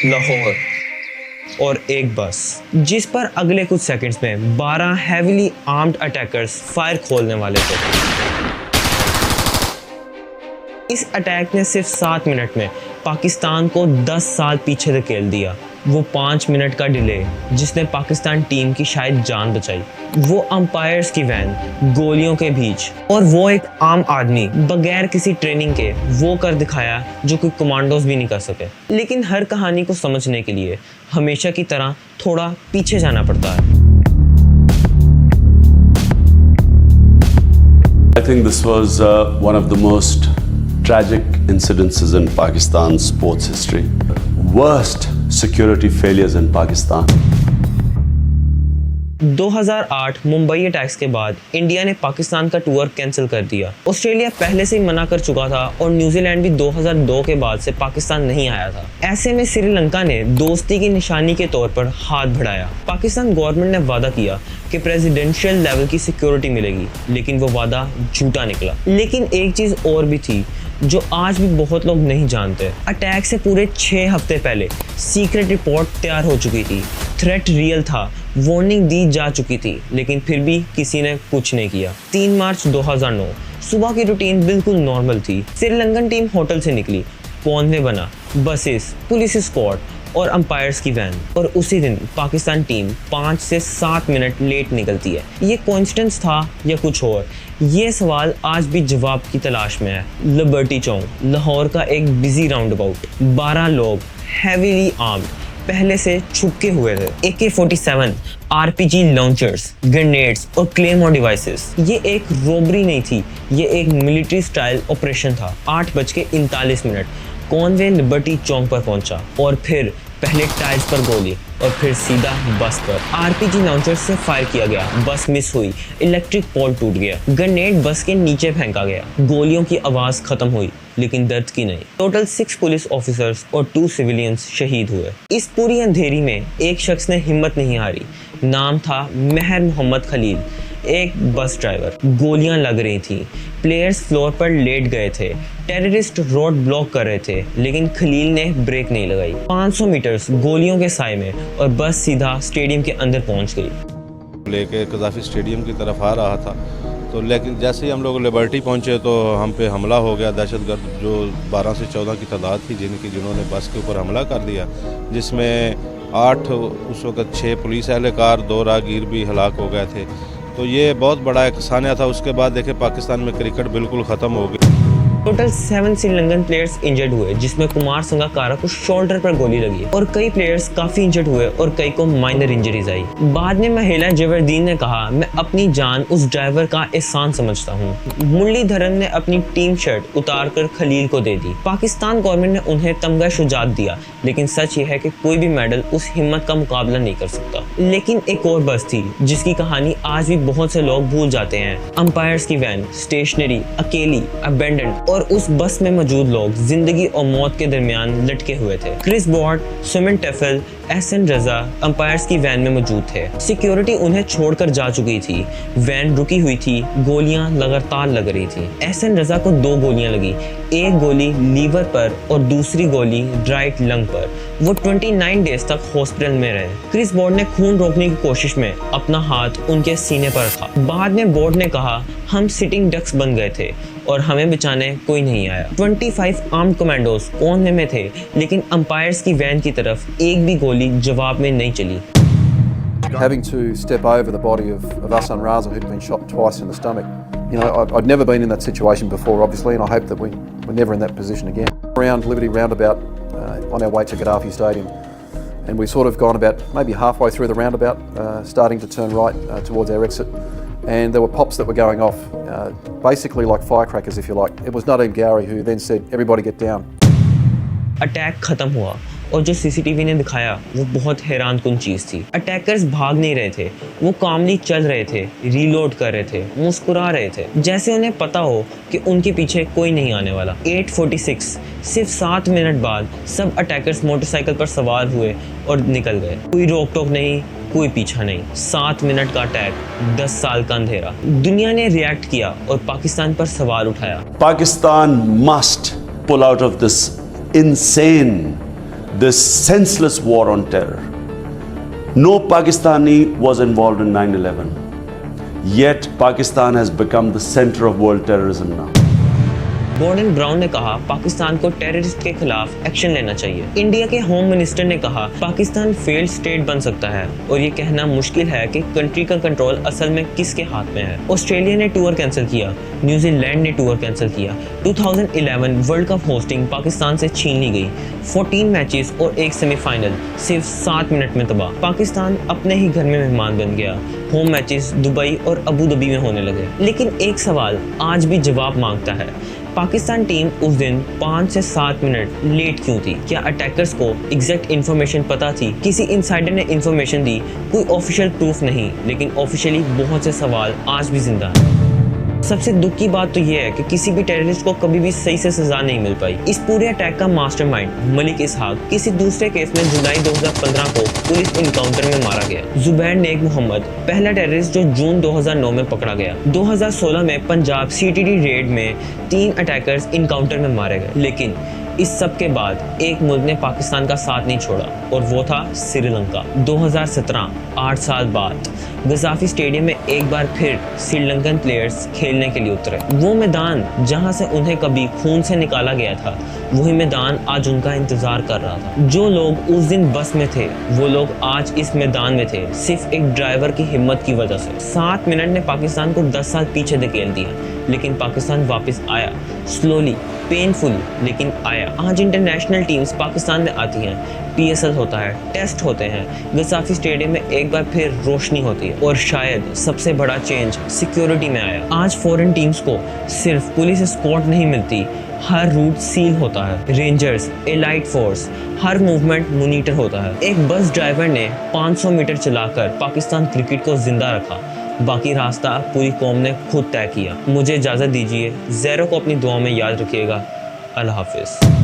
लाहौर और एक बस, जिस पर अगले कुछ सेकंड्स में 12 हेवीली आर्म्ड अटैकर्स फायर खोलने वाले थे। इस अटैक ने सिर्फ 7 मिनट में पाकिस्तान को 10 साल पीछे धकेल दिया। वो 5 मिनट का डिले जिसने पाकिस्तान टीम की शायद जान बचाई, वो अंपायर्स की वैन गोलियों के बीच, और वो एक आम आदमी बगैर किसी ट्रेनिंग के वो कर दिखाया जो कोई कमांडोज भी नहीं कर सके। लेकिन हर कहानी को समझने के लिए हमेशा की तरह थोड़ा पीछे जाना पड़ता है। I think this was one of the most tragic incidences in Pakistan's sports history. Worst security failures in Pakistan. 2008 Mumbai attacks के बाद इंडिया ने पाकिस्तान का टूर कैंसिल कर दिया। ऑस्ट्रेलिया पहले से ही मना कर चुका था और न्यूजीलैंड भी 2002 के बाद से पाकिस्तान नहीं आया था। ऐसे में श्रीलंका ने दोस्ती की निशानी के तौर पर हाथ बढ़ाया। पाकिस्तान गवर्नमेंट ने वादा किया कि प्रेसिडेंशियल लेवल की सिक्योरिटी मिलेगी, लेकिन वो वादा झूठा निकला। लेकिन एक चीज़ और भी थी जो आज भी बहुत लोग नहीं जानते। अटैक से पूरे 6 हफ्ते पहले सीक्रेट रिपोर्ट तैयार हो चुकी थी। थ्रेट रियल था, वार्निंग दी जा चुकी थी, लेकिन फिर भी किसी ने कुछ नहीं किया। 3 मार्च 2009 सुबह की रूटीन बिल्कुल नॉर्मल थी। श्रीलंकन टीम होटल से निकली, कॉन्वे बना, बसेस, पुलिस स्क्वाड और अंपायर्स की वैन, और उसी दिन पाकिस्तान टीम 5 से 7 मिनट लेट निकलती है। ये कोइंसिडेंस था या कुछ और, ये सवाल आज भी जवाब की तलाश में है। लिबर्टी चौक, लाहौर का एक बिजी राउंड अबाउट, 12 लोग हेवीली आर्म्ड पहले से छुपके हुए थे। AK-47, RPG लॉन्चर्स, ग्रेनेड्स और क्लेमोर डिवाइसेस। ये एक रोबरी नहीं थी, ये एक मिलिट्री स्टाइल ऑपरेशन था। 8:39 कॉन्वे लिबर्टी चौक पर पहुंचा और फिर पहले टायर्स पर गोली और फिर सीधा बस पर। RPG लॉन्चर से फायर किया गया, बस मिस हुई, इलेक्ट्रिक पोल टूट गया, ग्रेनेड बस के नीचे फेंका गया, गोलियों की आवाज खत्म हुई लेकिन दर्द की नहीं। टोटल 6 पुलिस ऑफिसर्स और 2 सिविलियंस शहीद हुए। इस पूरी अंधेरी में एक शख्स ने हिम्मत नहीं हारी, नाम था महर मोहम्मद खलील, एक बस ड्राइवर। गोलियां लग रही थी, प्लेयर्स फ्लोर पर लेट गए थे, टेररिस्ट रोड ब्लॉक कर रहे थे, लेकिन खलील ने ब्रेक नहीं लगाई। 500 मीटर्स गोलियों के साए में और बस सीधा स्टेडियम के अंदर पहुंच गई। लेके कज़ाफी स्टेडियम की तरफ आ रहा था, तो लेकिन जैसे ही हम लोग लिबर्टी पहुंचे तो हम पे हमला हो गया। दहशतगर्द जो 12 से 14 की तादाद थी जिन्होंने बस के ऊपर हमला कर दिया, जिसमें 8 उस वक्त 6 पुलिस एहलकार, 2 राहगीर भी हलाक हो गए थे। तो ये बहुत बड़ा एक सानिया था। उसके बाद देखे पाकिस्तान में क्रिकेट बिल्कुल ख़त्म हो गई। टोटल 7 श्रीलंकन प्लेयर्स इंजर्ड हुए, जिसमें कुमार संगकारा को शोल्डर पर गोली लगी और कई प्लेयर्स काफी इंजर्ड हुए और कई को माइनर इंजरीज आई। बाद में महिला जबरदीन ने कहा, मैं अपनी जान उस ड्राइवर का एहसान समझता हूँ। मुरलीधरन ने अपनी टीम शर्ट उतार कर खलील को दे दी। पाकिस्तान गवर्नमेंट ने उन्हें तमगा शुजात दिया, लेकिन सच ये है कि कोई भी मेडल उस हिम्मत का मुकाबला नहीं कर सकता। लेकिन एक और बस थी जिसकी कहानी आज भी बहुत से लोग भूल जाते हैं। अंपायर्स की वैन, स्टेशनरी, अकेली, अबेंडन, और उस बस में मौजूद लोग जिंदगी और मौत के दरमियान लटके हुए थे। क्रिस बॉर्ड, सुमिन टेफल, एहसन रजा अंपायर्स की वैन में मौजूद थे। सिक्योरिटी उन्हें छोड़कर जा चुकी थी। वैन रुकी हुई थी, गोलियां लगातार लग रही थी। एहसन रजा को 2 गोलियां लगी, एक गोली लीवर पर और दूसरी गोली राइट लंग पर। वो 29 डेज तक हॉस्पिटल में रहे। क्रिस बॉर्ड ने खून रोकने की कोशिश में अपना हाथ उनके सीने पर रखा। बाद में बॉर्ड ने कहा, हम सिटिंग डक्स बन गए थे और हमें बचाने कोई नहीं आया। 25 आर्म्ड कमांडोज कोने में थे, लेकिन अंपायर्स की वैन की तरफ एक भी गोली जवाब में नहीं चली। Having to step over the body of Hassan Raza, who'd been shot twice in the stomach. You know, I'd never been in that situation before, obviously, and I hope that we're never in that position again. Around Liberty Roundabout, on our way to Gaddafi Stadium, and we sort of gone about maybe halfway through the roundabout, starting to turn right towards our exit, and there were pops that were going off, basically like firecrackers, if you like. It was Nadeem Gowrie who then said, "Everybody get down." Attack खत्म हुआ और जो CCTV ने दिखाया वो बहुत हैरान कुन चीज़ थी। अटैकर्स भाग नहीं रहे थे, वो कामली चल रहे थे, रीलोड कर रहे थे, मुस्कुरा रहे थे, जैसे उन्हें पता हो कि उनके पीछे कोई नहीं आने वाला। 8:46 सिर्फ 7 मिनट बाद सब अटैकर्स मोटरसाइकिल पर सवार हुए और निकल गए। कोई रोक टोक नहीं, कोई पीछा नहीं। 7 मिनट का अटैक, 10 साल का अंधेरा। दुनिया ने रिएक्ट किया और पाकिस्तान पर सवाल उठाया। Pakistan must pull out of this insane this senseless war on terror. No Pakistani was involved in 9/11. Yet Pakistan has become the center of world terrorism now. Gordon Brown ने कहा पाकिस्तान को टेररिस्ट के खिलाफ एक्शन लेना चाहिए। India के home minister ने कहा पाकिस्तान फेल्ड स्टेट बन सकता है और ये कहना मुश्किल है कि कंट्री का कंट्रोल असल में किसके हाथ में है। ऑस्ट्रेलिया ने टूर कैंसिल किया, न्यूजीलैंड ने टूर कैंसिल किया। 2011 वर्ल्ड कप होस्टिंग पाकिस्तान से छीन ली गई। 14 मैचेस और एक सेमीफाइनल सिर्फ 7 मिनट में तबाह। पाकिस्तान अपने ही घर में मेहमान बन गया। होम मैचेस दुबई और अबू धाबी में होने लगे। लेकिन एक सवाल आज भी जवाब मांगता है, पाकिस्तान टीम उस दिन 5 से 7 मिनट लेट क्यों थी? क्या अटैकर्स को एग्जैक्ट इन्फॉर्मेशन पता थी? किसी इनसाइडर ने इन्फॉर्मेशन दी? कोई ऑफिशियल प्रूफ नहीं, लेकिन ऑफिशियली बहुत से सवाल आज भी जिंदा हैं। सबसे दुख की बात तो यह है कि किसी भी टेररिस्ट को कभी भी सही से सजा नहीं मिल पाई। इस पूरे अटैक का मास्टरमाइंड मलिक इसहाक किसी दूसरे केस में जुलाई 2015 को पुलिस इनकाउंटर में मारा गया। जुबैर नेक मोहम्मद पहला टेररिस्ट जो जून 2009 में पकड़ा गया। 2016 में पंजाब CTD रेड में 3 अटैकर्स इनकाउंटर में मारे गए। लेकिन इस सब के बाद एक मुल्क ने पाकिस्तान का साथ नहीं छोड़ा और वो था श्रीलंका। 2017 8 साल बाद गद्दाफी स्टेडियम में एक बार फिर श्रीलंकन प्लेयर्स खेलने के लिए उतरे। वो मैदान जहां से उन्हें कभी खून से निकाला गया था, वही मैदान आज उनका इंतजार कर रहा था। जो लोग उस दिन बस में थे वो लोग आज इस मैदान में थे, सिर्फ एक ड्राइवर की हिम्मत की वजह से। 7 मिनट ने पाकिस्तान को 10 साल पीछे धकेल दिया, लेकिन पाकिस्तान वापस आया। स्लोली, पेनफुल, लेकिन आया। आज इंटरनेशनल टीम्स पाकिस्तान में आती हैं, PSL होता है, टेस्ट होते हैं, गद्दाफी स्टेडियम में एक बार फिर रोशनी होती है। और शायद सबसे बड़ा चेंज सिक्योरिटी में आया। आज फॉरेन टीम्स को सिर्फ पुलिस एस्कॉर्ट नहीं मिलती, हर रूट सील होता है। रेंजर्स, एलाइट फोर्स, हर मूवमेंट मॉनिटर होता है। एक बस ड्राइवर ने 500 मीटर चलाकर पाकिस्तान क्रिकेट को जिंदा रखा। बाकी रास्ता पूरी कौम ने खुद तय किया। मुझे इजाज़त दीजिए। ज़ेरो को अपनी दुआ में याद रखिएगा। अल्लाह हाफिज़।